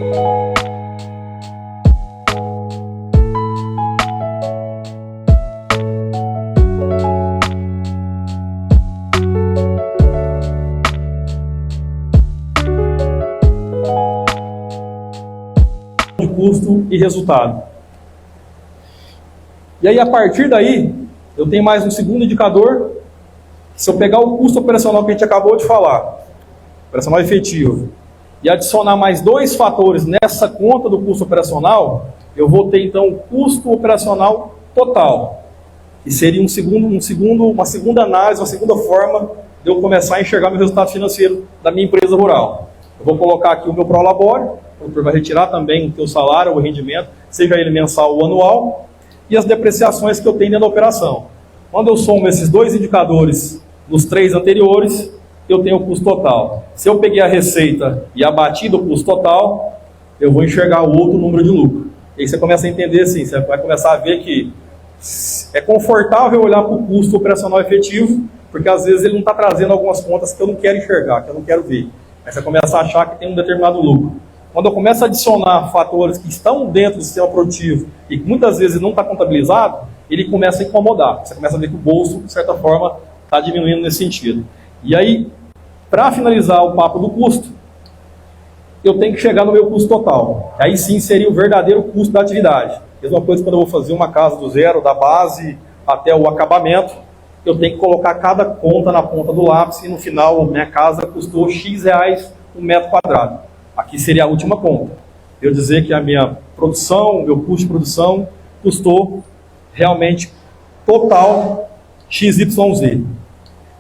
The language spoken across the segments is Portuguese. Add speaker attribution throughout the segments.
Speaker 1: De custo e resultado. E aí, a partir daí, eu tenho mais um segundo indicador. Se eu pegar o custo operacional que a gente acabou de falar, operacional efetivo, e adicionar mais dois fatores nessa conta do custo operacional, eu vou ter então o custo operacional total, que seria uma segunda análise, uma segunda forma de eu começar a enxergar meu resultado financeiro da minha empresa rural. Eu vou colocar aqui o meu prolabore, o produtor vai retirar também o teu salário, o rendimento, seja ele mensal ou anual, e as depreciações que eu tenho dentro da operação. Quando eu somo esses dois indicadores nos três anteriores, eu tenho o custo total. Se eu peguei a receita e abati do custo total, eu vou enxergar o outro número de lucro. E aí você começa a entender assim, você vai começar a ver que é confortável olhar para o custo operacional efetivo, porque às vezes ele não está trazendo algumas contas que eu não quero enxergar, que eu não quero ver. Aí você começa a achar que tem um determinado lucro. Quando eu começo a adicionar fatores que estão dentro do sistema produtivo e que muitas vezes não está contabilizado, ele começa a incomodar. Você começa a ver que o bolso, de certa forma, está diminuindo nesse sentido. E aí, para finalizar o papo do custo, eu tenho que chegar no meu custo total. Aí sim seria o verdadeiro custo da atividade. Mesma coisa quando eu vou fazer uma casa do zero, da base até o acabamento, eu tenho que colocar cada conta na ponta do lápis e no final minha casa custou X reais um metro quadrado. Aqui seria a última conta. Eu dizer que a minha produção, o meu custo de produção, custou realmente total XYZ.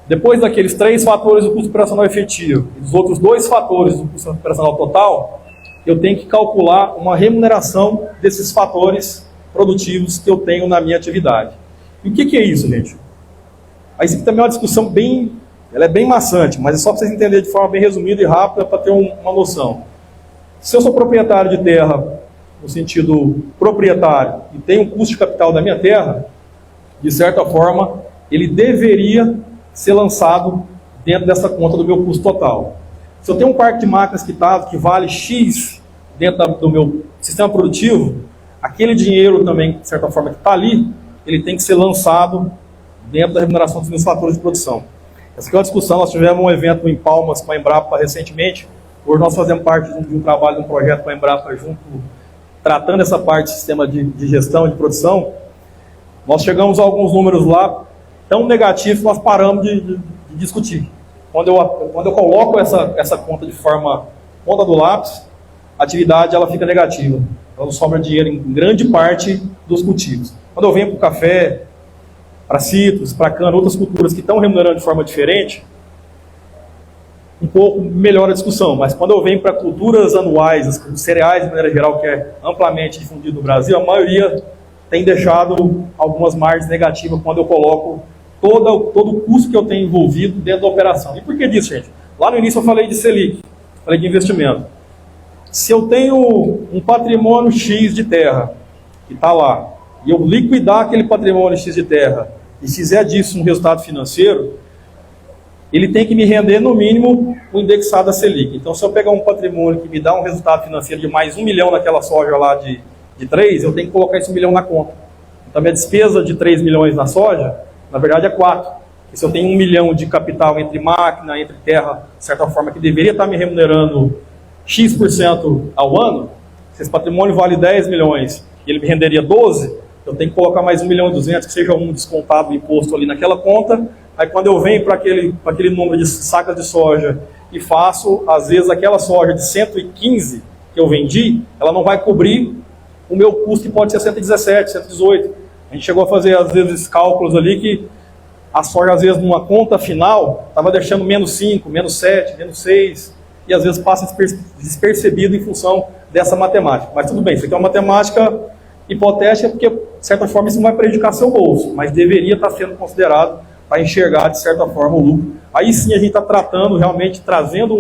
Speaker 1: Depois daqueles três fatores do custo operacional efetivo e dos outros dois fatores do custo operacional total, eu tenho que calcular uma remuneração desses fatores produtivos que eu tenho na minha atividade. E o que é isso, gente? Aí isso aqui também é uma discussão ela é bem maçante, mas é só para vocês entenderem de forma bem resumida e rápida para ter uma noção. Se eu sou proprietário de terra, no sentido proprietário, e tenho um custo de capital da minha terra, de certa forma, ele deveria ser lançado dentro dessa conta do meu custo total. Se eu tenho um parque de máquinas quitado que vale X dentro do meu sistema produtivo, aquele dinheiro também, de certa forma, que está ali, ele tem que ser lançado dentro da remuneração dos meus fatores de produção. Essa aqui é uma discussão, nós tivemos um evento em Palmas com a Embrapa recentemente, hoje nós fazemos parte de um trabalho, de um projeto com a Embrapa junto, tratando essa parte de sistema de gestão e de produção. Nós chegamos a alguns números lá, tão negativos que nós paramos de discutir. Quando eu coloco essa conta de forma ponta do lápis, a atividade ela fica negativa. Ela não sobra dinheiro em grande parte dos cultivos. Quando eu venho para o café, para citros, para cana, outras culturas que estão remunerando de forma diferente, um pouco melhora a discussão. Mas quando eu venho para culturas anuais, os cereais de maneira geral, que é amplamente difundido no Brasil, a maioria tem deixado algumas margens negativas quando eu coloco todo o custo que eu tenho envolvido dentro da operação. E por que disso, gente? Lá no início eu falei de Selic, falei de investimento. Se eu tenho um patrimônio X de terra, que está lá, e eu liquidar aquele patrimônio X de terra, e fizer disso um resultado financeiro, ele tem que me render no mínimo o indexado a Selic. Então se eu pegar um patrimônio que me dá um resultado financeiro de mais 1 milhão naquela soja lá de 3, eu tenho que colocar esse 1 milhão na conta. Então minha despesa de 3 milhões na soja, na verdade é 4. E se eu tenho 1 milhão de capital entre máquina, entre terra, de certa forma, que deveria estar me remunerando X% ao ano, se esse patrimônio vale 10 milhões e ele me renderia 12, eu tenho que colocar mais 1 milhão e 200, que seja um descontado o imposto ali naquela conta. Aí quando eu venho para aquele número de sacas de soja e faço, às vezes, aquela soja de 115 que eu vendi, ela não vai cobrir o meu custo, que pode ser 117, 118. A gente chegou a fazer, às vezes, cálculos ali que a soja, às vezes, numa conta final, estava deixando menos 5, menos 7, menos 6, e às vezes passa despercebido em função dessa matemática. Mas tudo bem, isso aqui é uma matemática hipotética, porque, de certa forma, isso não vai prejudicar seu bolso, mas deveria estar sendo considerado para enxergar, de certa forma, o lucro. Aí sim a gente está tratando, realmente, trazendo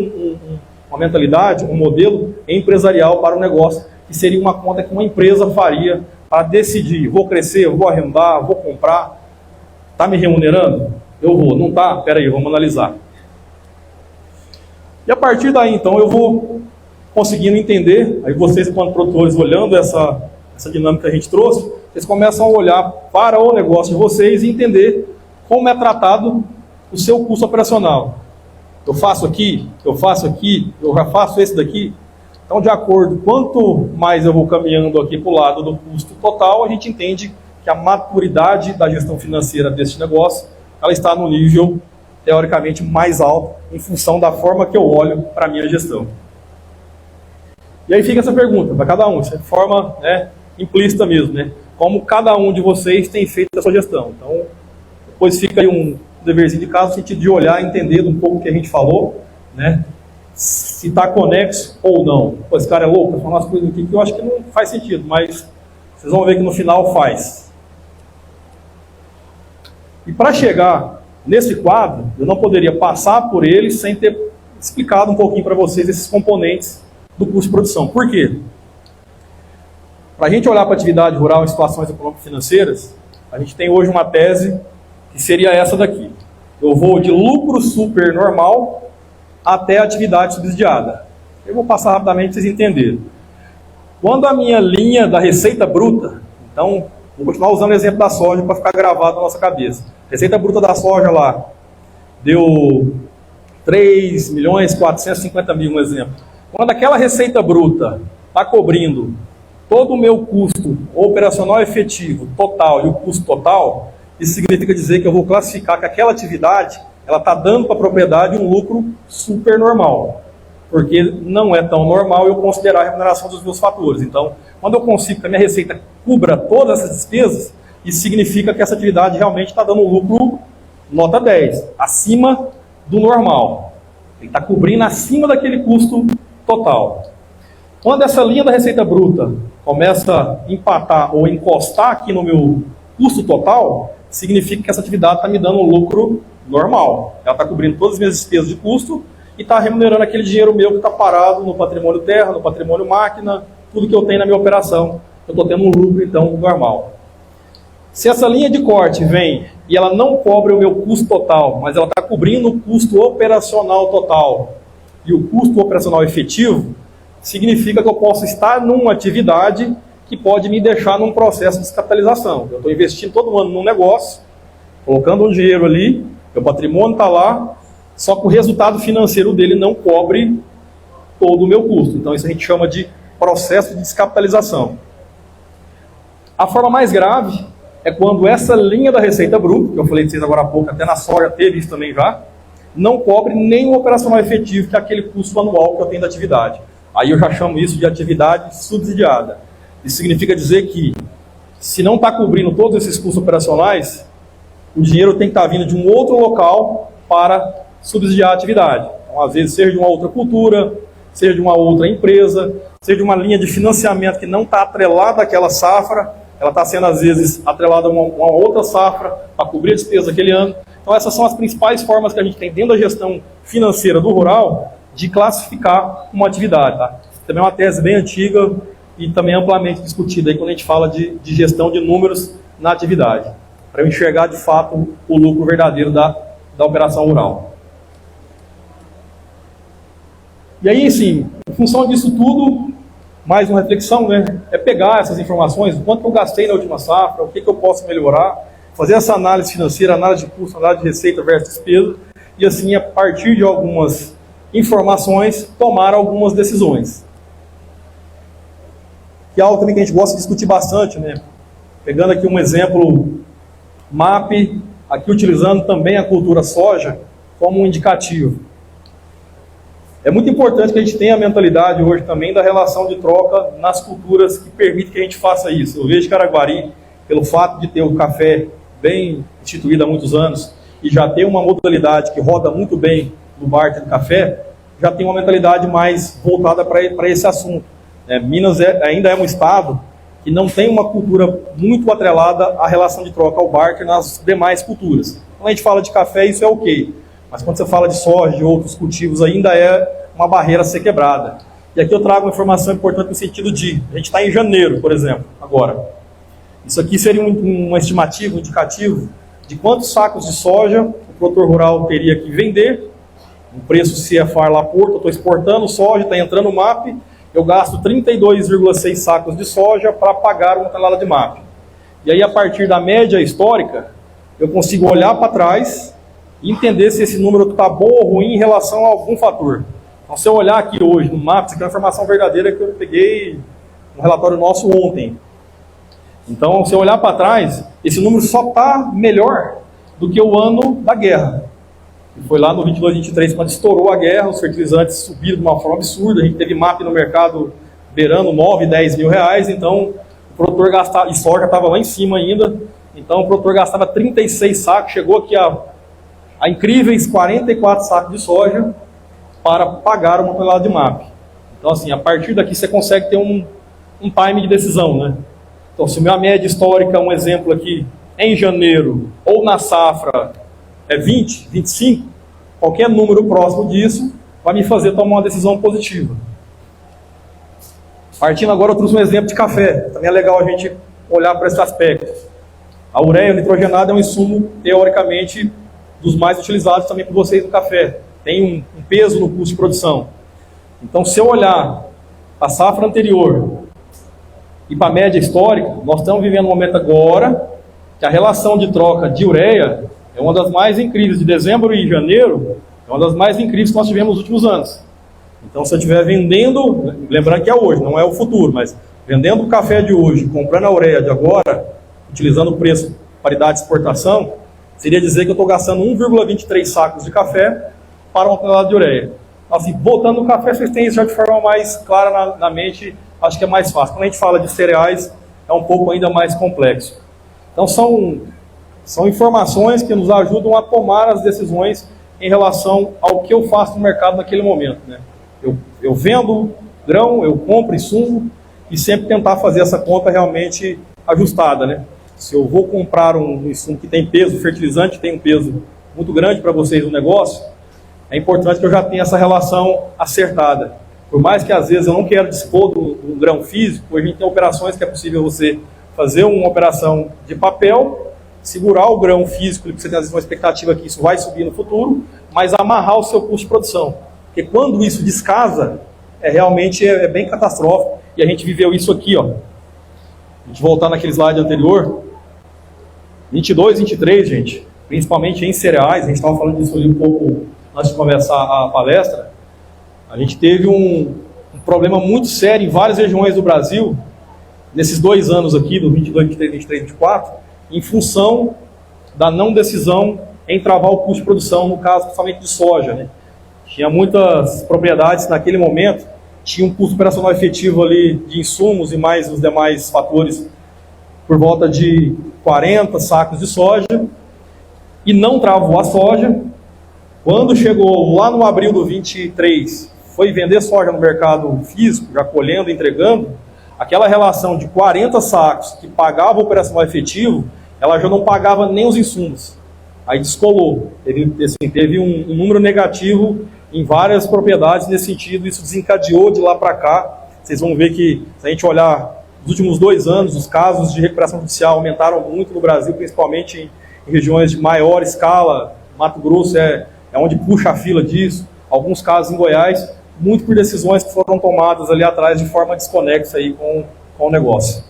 Speaker 1: uma mentalidade, um modelo empresarial para o negócio, que seria uma conta que uma empresa faria para decidir, vou crescer, vou arrendar, vou comprar, está me remunerando? Eu vou, não está? Espera aí, vamos analisar. E a partir daí, então, eu vou conseguindo entender, aí vocês, enquanto produtores, olhando essa dinâmica que a gente trouxe, vocês começam a olhar para o negócio de vocês e entender como é tratado o seu custo operacional. Eu faço aqui, eu já faço esse daqui. Então, de acordo, quanto mais eu vou caminhando aqui para o lado do custo total, a gente entende que a maturidade da gestão financeira deste negócio, ela está no nível, teoricamente, mais alto, em função da forma que eu olho para a minha gestão. E aí fica essa pergunta para cada um, de forma implícita mesmo, né? Como cada um de vocês tem feito a sua gestão. Então, depois fica aí um deverzinho de casa, no sentido de olhar e entender um pouco o que a gente falou, né? Se está conexo ou não. Pô, esse cara é louco, tá falando umas coisas aqui que eu acho que não faz sentido, mas vocês vão ver que no final faz. E para chegar nesse quadro, eu não poderia passar por ele sem ter explicado um pouquinho para vocês esses componentes do custo de produção. Por quê? Para a gente olhar para a atividade rural em situações econômico-financeiras, a gente tem hoje uma tese que seria essa daqui. Eu vou de lucro super normal até a atividade subsidiada. Eu vou passar rapidamente para vocês entenderem. Quando a minha linha da receita bruta, então, vou continuar usando o exemplo da soja para ficar gravado na nossa cabeça. Receita bruta da soja lá deu 3.450.000, um exemplo. Quando aquela receita bruta está cobrindo todo o meu custo operacional efetivo total e o custo total, isso significa dizer que eu vou classificar que aquela atividade ela está dando para a propriedade um lucro super normal. Porque não é tão normal eu considerar a remuneração dos meus fatores. Então, quando eu consigo que a minha receita cubra todas essas despesas, isso significa que essa atividade realmente está dando um lucro nota 10, acima do normal. Ele está cobrindo acima daquele custo total. Quando essa linha da receita bruta começa a empatar ou encostar aqui no meu custo total, significa que essa atividade está me dando um lucro normal. Ela está cobrindo todas as minhas despesas de custo e está remunerando aquele dinheiro meu que está parado no patrimônio terra, no patrimônio máquina, tudo que eu tenho na minha operação. Eu estou tendo um lucro, então, normal. Se essa linha de corte vem e ela não cobre o meu custo total, mas ela está cobrindo o custo operacional total e o custo operacional efetivo, significa que eu posso estar numa atividade que pode me deixar num processo de descapitalização. Eu estou investindo todo ano num negócio, colocando um dinheiro ali, meu patrimônio está lá, só que o resultado financeiro dele não cobre todo o meu custo. Então isso a gente chama de processo de descapitalização. A forma mais grave é quando essa linha da receita bruta, que eu falei de vocês agora há pouco, até na soja teve isso também já, não cobre nem o operacional efetivo, que é aquele custo anual que eu tenho da atividade. Aí eu já chamo isso de atividade subsidiada. Isso significa dizer que, se não está cobrindo todos esses custos operacionais, o dinheiro tem que estar vindo de um outro local para subsidiar a atividade. Então, às vezes, seja de uma outra cultura, seja de uma outra empresa, seja de uma linha de financiamento que não está atrelada àquela safra, ela está sendo, às vezes, atrelada a uma outra safra para cobrir a despesa daquele ano. Então, essas são as principais formas que a gente tem dentro da gestão financeira do rural de classificar uma atividade. Tá? Também é uma tese bem antiga e também amplamente discutida aí quando a gente fala de gestão de números na atividade, para eu enxergar de fato o lucro verdadeiro da operação rural. E aí, sim, em função disso tudo, mais uma reflexão, né? É pegar essas informações, o quanto eu gastei na última safra, o que eu posso melhorar, fazer essa análise financeira, análise de custo, análise de receita versus despesa, e assim, a partir de algumas informações, tomar algumas decisões. Que é algo também que a gente gosta de discutir bastante, né? Pegando aqui um exemplo MAP, aqui utilizando também a cultura soja como um indicativo. É muito importante que a gente tenha a mentalidade hoje também da relação de troca nas culturas que permite que a gente faça isso. Eu vejo que Araguari, pelo fato de ter o café bem instituído há muitos anos e já ter uma modalidade que roda muito bem no barter do café, já tem uma mentalidade mais voltada para esse assunto. Minas ainda é um estado que não tem uma cultura muito atrelada à relação de troca ao barter nas demais culturas. Quando a gente fala de café, isso é ok. Mas quando você fala de soja, de outros cultivos, ainda é uma barreira a ser quebrada. E aqui eu trago uma informação importante no sentido de, a gente está em janeiro, por exemplo, agora. Isso aqui seria uma estimativa, um indicativo de quantos sacos de soja o produtor rural teria que vender um preço CFR lá Porto, eu estou exportando soja, está entrando o MAP, eu gasto 32,6 sacos de soja para pagar uma tonelada de MAP. E aí, a partir da média histórica, eu consigo olhar para trás e entender se esse número está bom ou ruim em relação a algum fator. Então, se eu olhar aqui hoje no MAP, isso aqui é uma informação verdadeira que eu peguei no relatório nosso ontem. Então, se eu olhar para trás, esse número só está melhor do que o ano da guerra. E foi lá no 22, 23, quando estourou a guerra, os fertilizantes subiram de uma forma absurda, a gente teve MAP no mercado beirando 9, 10 mil reais, então o produtor gastava, e soja estava lá em cima ainda, então o produtor gastava 36 sacos, chegou aqui a incríveis 44 sacos de soja para pagar uma tonelada de MAP. Então, assim, a partir daqui você consegue ter um time de decisão, né? Então, se a minha média histórica, um exemplo aqui, em janeiro ou na safra é 20, 25, qualquer número próximo disso vai me fazer tomar uma decisão positiva. Partindo agora, eu trouxe um exemplo de café. Também é legal a gente olhar para esse aspecto. A ureia nitrogenada é um insumo, teoricamente, dos mais utilizados também por vocês no café. Tem um peso no custo de produção. Então, se eu olhar a safra anterior e para a média histórica, nós estamos vivendo um momento agora que a relação de troca de ureia é uma das mais incríveis. De dezembro e janeiro, é uma das mais incríveis que nós tivemos nos últimos anos. Então, se eu estiver vendendo, lembrando que é hoje, não é o futuro, mas vendendo o café de hoje, comprando a ureia de agora, utilizando o preço paridade de exportação, seria dizer que eu estou gastando 1,23 sacos de café para uma tonelada de ureia. Assim, voltando no café, vocês têm isso já de forma mais clara na mente, acho que é mais fácil. Quando a gente fala de cereais, é um pouco ainda mais complexo. Então, são informações que nos ajudam a tomar as decisões em relação ao que eu faço no mercado naquele momento, né? Eu vendo grão, eu compro insumo e sempre tentar fazer essa conta realmente ajustada, né? Se eu vou comprar um insumo que tem peso, fertilizante tem um peso muito grande para vocês no negócio, é importante que eu já tenha essa relação acertada. Por mais que às vezes eu não quero dispor do grão físico, hoje a gente tem operações que é possível você fazer uma operação de papel, segurar o grão físico, porque você tem às vezes uma expectativa que isso vai subir no futuro, mas amarrar o seu custo de produção. Porque quando isso descasa, realmente é bem catastrófico. E a gente viveu isso aqui, ó. A gente voltar naquele slide anterior. 22, 23, gente. Principalmente em cereais. A gente estava falando disso ali um pouco antes de começar a palestra. A gente teve um problema muito sério em várias regiões do Brasil, nesses 2 anos aqui, do 22, 23, 23, 24, em função da não decisão em travar o custo de produção, no caso, principalmente de soja, né? Tinha muitas propriedades naquele momento, tinha um custo operacional efetivo ali de insumos e mais os demais fatores por volta de 40 sacos de soja, e não travou a soja. Quando chegou lá no abril do 23, foi vender soja no mercado físico, já colhendo, entregando, aquela relação de 40 sacos que pagava o operacional efetivo, ela já não pagava nem os insumos. Aí descolou, teve um número negativo em várias propriedades nesse sentido, isso desencadeou de lá para cá. Vocês vão ver que, se a gente olhar nos últimos 2 anos, os casos de recuperação judicial aumentaram muito no Brasil, principalmente em regiões de maior escala. Mato Grosso é onde puxa a fila disso, alguns casos em Goiás, muito por decisões que foram tomadas ali atrás de forma desconexa aí com o negócio.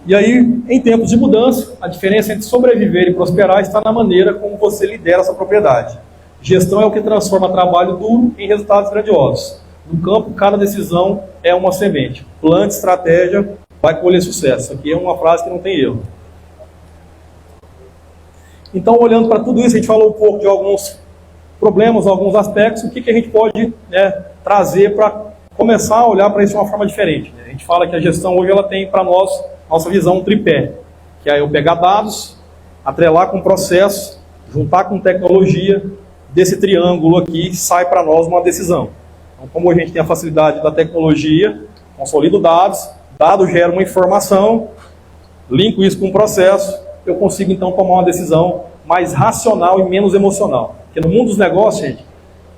Speaker 1: E aí, em tempos de mudança, a diferença entre sobreviver e prosperar está na maneira como você lidera essa propriedade. Gestão é o que transforma trabalho duro em resultados grandiosos. No campo, cada decisão é uma semente. Plante estratégia, vai colher sucesso. Aqui é uma frase que não tem erro. Então, olhando para tudo isso, a gente falou um pouco de alguns problemas, alguns aspectos, o que a gente pode, trazer para começar a olhar para isso de uma forma diferente. A gente fala que a gestão hoje ela tem para nós, nossa visão, um tripé, que é eu pegar dados, atrelar com processo, juntar com tecnologia, desse triângulo aqui sai para nós uma decisão. Então, como a gente tem a facilidade da tecnologia, consolido dados, dado gera uma informação, linko isso com um processo, eu consigo então tomar uma decisão mais racional e menos emocional. Porque no mundo dos negócios, gente,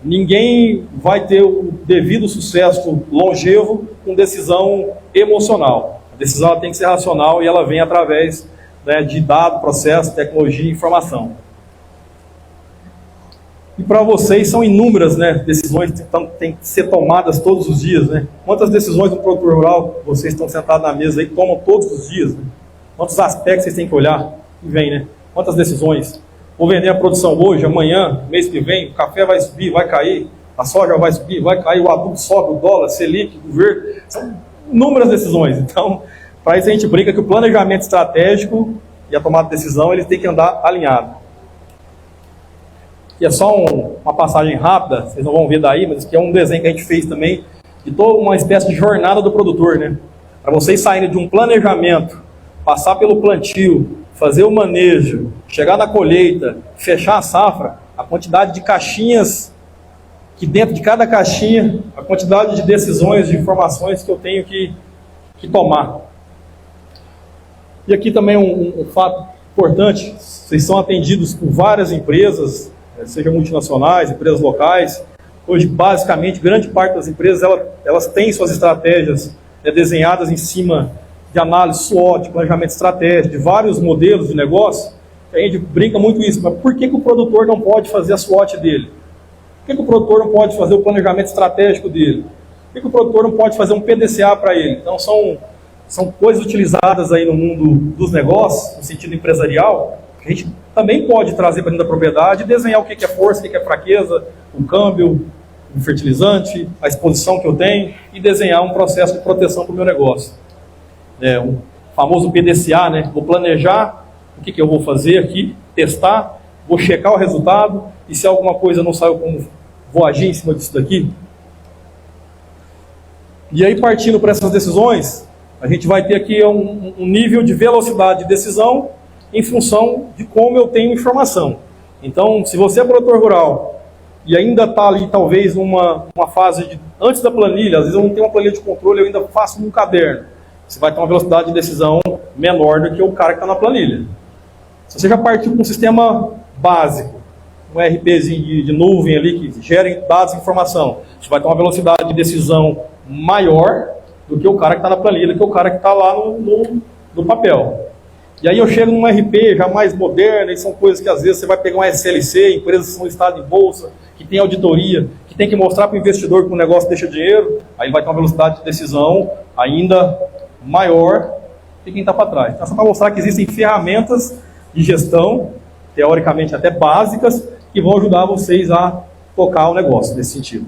Speaker 1: ninguém vai ter o devido sucesso longevo com decisão emocional. A decisão ela tem que ser racional e ela vem através de dado, processo, tecnologia e informação. E para vocês são inúmeras, né, decisões que têm que ser tomadas todos os dias, né? Quantas decisões do produtor rural vocês estão sentados na mesa aí tomam todos os dias, né? Quantos aspectos vocês têm que olhar e vem, né? Quantas decisões? Vou vender a produção hoje, amanhã, mês que vem, o café vai subir, vai cair, a soja vai subir, vai cair, o adubo sobe, o dólar, Selic, o governo. São inúmeras decisões. Então, para isso a gente brinca que o planejamento estratégico e a tomada de decisão, eles têm que andar alinhado. E é só uma passagem rápida, vocês não vão ver daí, mas aqui é um desenho que a gente fez também, de toda uma espécie de jornada do produtor, né? Para vocês saírem de um planejamento, passar pelo plantio, fazer o manejo, chegar na colheita, fechar a safra, a quantidade de caixinhas, que dentro de cada caixinha, a quantidade de decisões, de informações que eu tenho que tomar. E aqui também um fato importante, vocês são atendidos por várias empresas, sejam multinacionais, empresas locais. Hoje, basicamente, grande parte das empresas, elas têm suas estratégias desenhadas em cima de análise SWOT, planejamento estratégico, de vários modelos de negócio. A gente brinca muito isso, mas por que o produtor não pode fazer a SWOT dele? Por que o produtor não pode fazer o planejamento estratégico dele? Por que o produtor não pode fazer um PDCA para ele? Então, são coisas utilizadas aí no mundo dos negócios, no sentido empresarial, que a gente também pode trazer para dentro da propriedade e desenhar o que é força, o que é fraqueza, o câmbio, o fertilizante, a exposição que eu tenho, e desenhar um processo de proteção para o meu negócio. Um famoso PDCA, né? Vou planejar o que eu vou fazer aqui, testar, vou checar o resultado, e se alguma coisa não saiu como, vou agir em cima disso daqui. E aí, partindo para essas decisões, a gente vai ter aqui um nível de velocidade de decisão em função de como eu tenho informação. Então, se você é produtor rural e ainda está ali, talvez, numa fase antes da planilha, às vezes eu não tenho uma planilha de controle, eu ainda faço num caderno, você vai ter uma velocidade de decisão menor do que o cara que está na planilha. Se você já partiu com um sistema básico, um RPzinho de nuvem ali, que gera dados e informação, você vai ter uma velocidade de decisão maior do que o cara que está na planilha, do que o cara que está lá no papel. E aí eu chego num RP já mais moderno, e são coisas que às vezes você vai pegar um SLC, empresas que são listadas em bolsa, que tem auditoria, que tem que mostrar para o investidor que o negócio deixa dinheiro, aí ele vai ter uma velocidade de decisão ainda maior que quem está para trás. Então, só para mostrar que existem ferramentas de gestão, teoricamente até básicas, que vão ajudar vocês a tocar o negócio nesse sentido.